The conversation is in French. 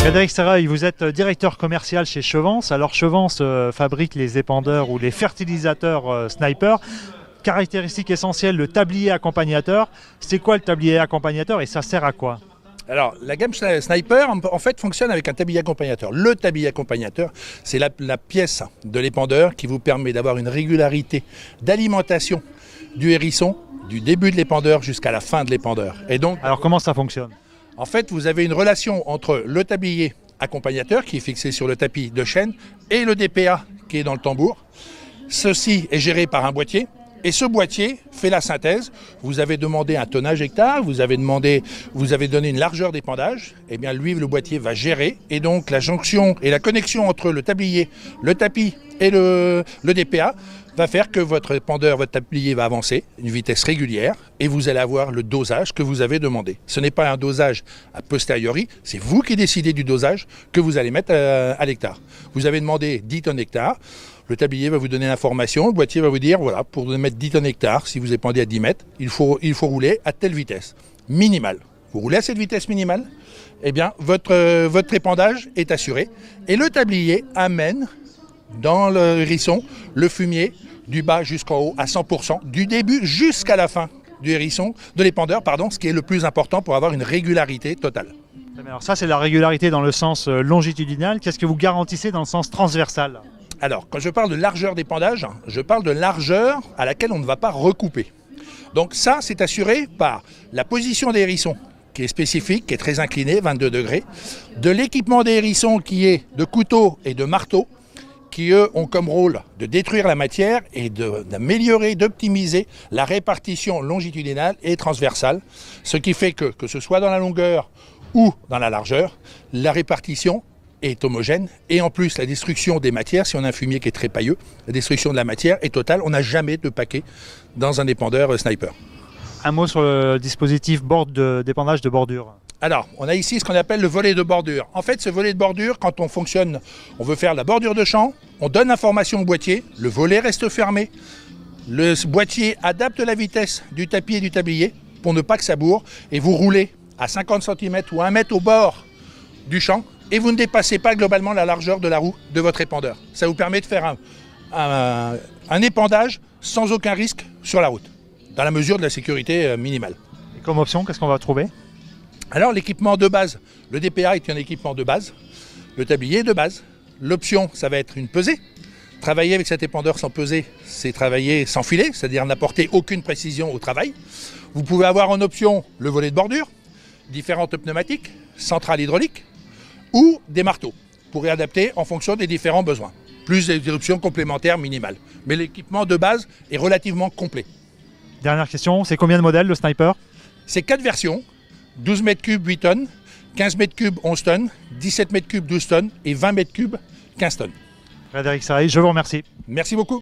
Frédéric Serreuil, vous êtes directeur commercial chez Chevance. Alors Chevance fabrique les épandeurs ou les fertilisateurs Sniper. Caractéristique essentielle, le tablier accompagnateur. C'est quoi le tablier accompagnateur et ça sert à quoi ? Alors, la gamme Sniper, en fait, fonctionne avec un tablier accompagnateur. Le tablier accompagnateur, c'est la pièce de l'épandeur qui vous permet d'avoir une régularité d'alimentation du hérisson du début de l'épandeur jusqu'à la fin de l'épandeur. Et donc, alors comment ça fonctionne ? En fait, vous avez une relation entre le tablier accompagnateur qui est fixé sur le tapis de chêne et le DPA qui est dans le tambour. Ceci est géré par un boîtier. Et ce boîtier fait la synthèse. Vous avez demandé un tonnage hectare, vous avez donné une largeur d'épandage. Eh bien, lui, le boîtier va gérer. Et donc, la jonction et la connexion entre le tablier, le tapis et le DPA va faire que votre épandeur, votre tablier va avancer à une vitesse régulière et vous allez avoir le dosage que vous avez demandé. Ce n'est pas un dosage a posteriori, c'est vous qui décidez du dosage que vous allez mettre à l'hectare. Vous avez demandé 10 tonnes hectare. Le tablier va vous donner l'information, le boîtier va vous dire, voilà, pour mettre 10 tonnes hectare, si vous épandez à 10 mètres, il faut rouler à telle vitesse minimale. Vous roulez à cette vitesse minimale, eh bien, votre épandage est assuré. Et le tablier amène dans le hérisson le fumier du bas jusqu'en haut à 100%, du début jusqu'à la fin du hérisson, de l'épandeur, ce qui est le plus important pour avoir une régularité totale. Alors ça, c'est la régularité dans le sens longitudinal. Qu'est-ce que vous garantissez dans le sens transversal ? Alors, quand je parle de largeur d'épandage, je parle de largeur à laquelle on ne va pas recouper. Donc ça, c'est assuré par la position des hérissons, qui est spécifique, qui est très inclinée, 22 degrés, de l'équipement des hérissons qui est de couteau et de marteau, qui eux ont comme rôle de détruire la matière et d'améliorer, d'optimiser la répartition longitudinale et transversale, ce qui fait que ce soit dans la longueur ou dans la largeur, la répartition est homogène et en plus la destruction des matières, si on a un fumier qui est très pailleux, la destruction de la matière est totale, on n'a jamais de paquet dans un épandeur Sniper. Un mot sur le dispositif d'épandage de bordure. Alors, on a ici ce qu'on appelle le volet de bordure. En fait, ce volet de bordure, quand on fonctionne, on veut faire la bordure de champ, on donne l'information au boîtier, le volet reste fermé, le boîtier adapte la vitesse du tapis et du tablier pour ne pas que ça bourre, et vous roulez à 50 cm ou 1 mètre au bord du champ, et vous ne dépassez pas globalement la largeur de la roue de votre épandeur. Ça vous permet de faire un épandage sans aucun risque sur la route, dans la mesure de la sécurité minimale. Et comme option, qu'est-ce qu'on va trouver ? Alors l'équipement de base, le DPA est un équipement de base, le tablier de base. L'option, ça va être une pesée. Travailler avec cet épandeur sans peser, c'est travailler sans filet, c'est-à-dire n'apporter aucune précision au travail. Vous pouvez avoir en option le volet de bordure, différentes pneumatiques, centrales hydrauliques ou des marteaux pour réadapter en fonction des différents besoins. Plus des options complémentaires minimales. Mais l'équipement de base est relativement complet. Dernière question, c'est combien de modèles le Sniper ? C'est 4 versions. 12 mètres cubes, 8 tonnes, 15 mètres cubes, 11 tonnes, 17 mètres cubes, 12 tonnes et 20 mètres cubes, 15 tonnes. Frédéric Serreuil, je vous remercie. Merci beaucoup.